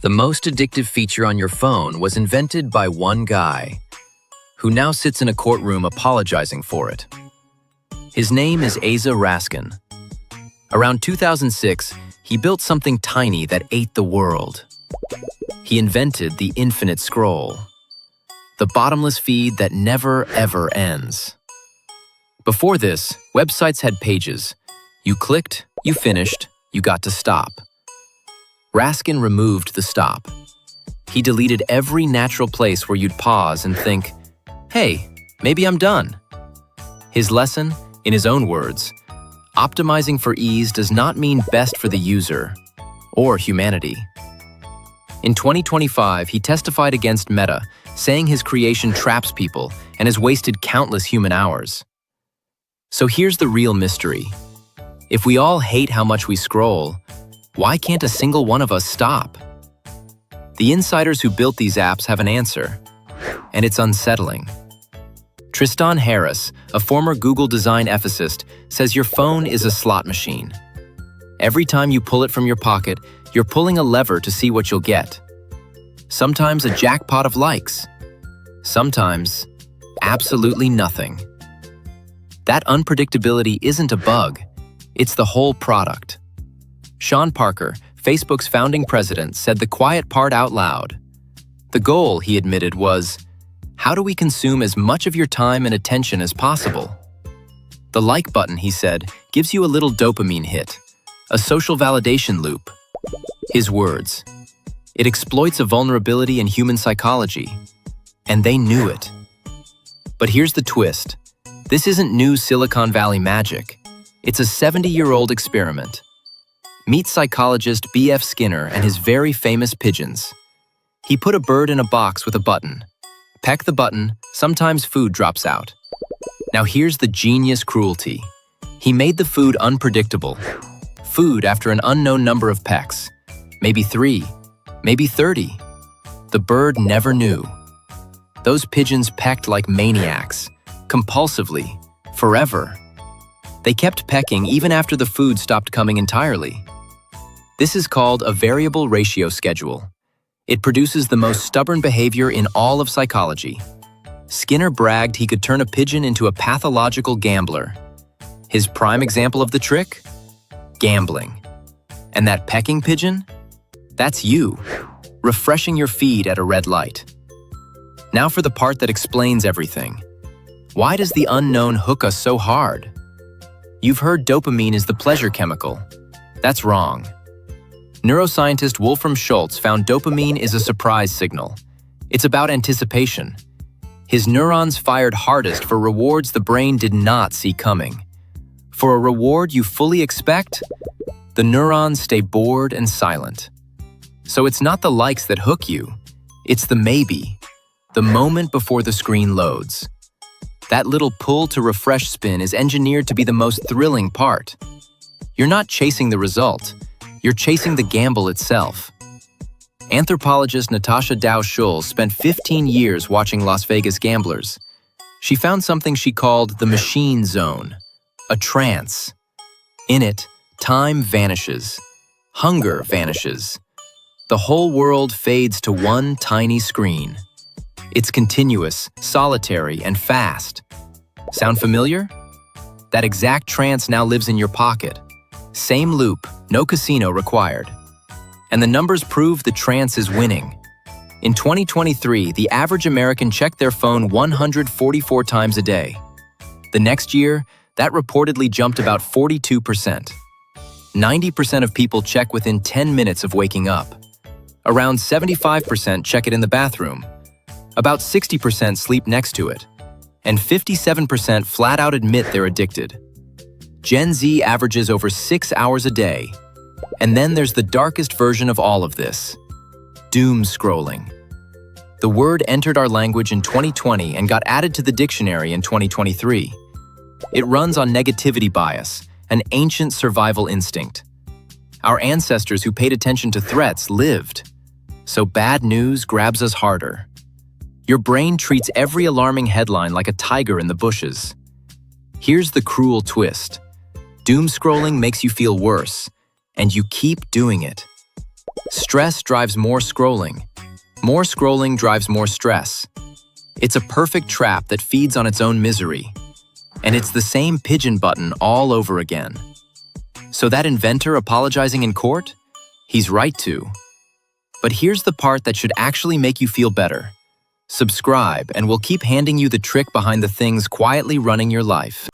The most addictive feature on your phone was invented by one guy, who now sits in a courtroom apologizing for it. His name is Asa Raskin. Around 2006, he built something tiny that ate the world. He invented the infinite scroll, the bottomless feed that never, ever ends. Before this, websites had pages. You clicked, you finished, you got to stop. Raskin removed the stop. He deleted every natural place where you'd pause and think, hey, maybe I'm done. His lesson, in his own words, optimizing for ease does not mean best for the user or humanity. In 2025, he testified against Meta, saying his creation traps people and has wasted countless human hours. So here's the real mystery. If we all hate how much we scroll, why can't a single one of us stop? The insiders who built these apps have an answer, and it's unsettling. Tristan Harris, a former Google design ethicist, says your phone is a slot machine. Every time you pull it from your pocket, you're pulling a lever to see what you'll get. Sometimes a jackpot of likes. Sometimes absolutely nothing. That unpredictability isn't a bug, it's the whole product. Sean Parker, Facebook's founding president, said the quiet part out loud. The goal, he admitted, was, how do we consume as much of your time and attention as possible? The like button, he said, gives you a little dopamine hit, a social validation loop. His words, it exploits a vulnerability in human psychology, and they knew it. But here's the twist. This isn't new Silicon Valley magic. It's a 70-year-old experiment. Meet psychologist B.F. Skinner and his very famous pigeons. He put a bird in a box with a button. Peck the button, sometimes food drops out. Now here's the genius cruelty. He made the food unpredictable. Food after an unknown number of pecks. Maybe 3, maybe 30. The bird never knew. Those pigeons pecked like maniacs, compulsively, forever. They kept pecking even after the food stopped coming entirely. This is called a variable ratio schedule. It produces the most stubborn behavior in all of psychology. Skinner bragged he could turn a pigeon into a pathological gambler. His prime example of the trick? Gambling. And that pecking pigeon? That's you, refreshing your feed at a red light. Now for the part that explains everything. Why does the unknown hook us so hard? You've heard dopamine is the pleasure chemical. That's wrong. Neuroscientist Wolfram Schultz found dopamine is a surprise signal. It's about anticipation. His neurons fired hardest for rewards the brain did not see coming. For a reward you fully expect, the neurons stay bored and silent. So it's not the likes that hook you, it's the maybe, the moment before the screen loads. That little pull to refresh spin is engineered to be the most thrilling part. You're not chasing the result, you're chasing the gamble itself. Anthropologist Natasha Dow-Schulz spent 15 years watching Las Vegas gamblers. She found something she called the machine zone, a trance. In it, time vanishes, hunger vanishes. The whole world fades to one tiny screen. It's continuous, solitary, and fast. Sound familiar? That exact trance now lives in your pocket. Same loop, no casino required. And the numbers prove the trance is winning. In 2023, the average American checked their phone 144 times a day. The next year, that reportedly jumped about 42%. 90% of people check within 10 minutes of waking up. Around 75% check it in the bathroom. About 60% sleep next to it. And 57% flat out admit they're addicted. Gen Z averages over 6 hours a day. And then there's the darkest version of all of this, doomscrolling. The word entered our language in 2020 and got added to the dictionary in 2023. It runs on negativity bias, an ancient survival instinct. Our ancestors who paid attention to threats lived. So bad news grabs us harder. Your brain treats every alarming headline like a tiger in the bushes. Here's the cruel twist. Doom scrolling makes you feel worse, and you keep doing it. Stress drives more scrolling. More scrolling drives more stress. It's a perfect trap that feeds on its own misery. And it's the same Pigeon button all over again. So that inventor apologizing in court? He's right to. But here's the part that should actually make you feel better. Subscribe, and we'll keep handing you the trick behind the things quietly running your life.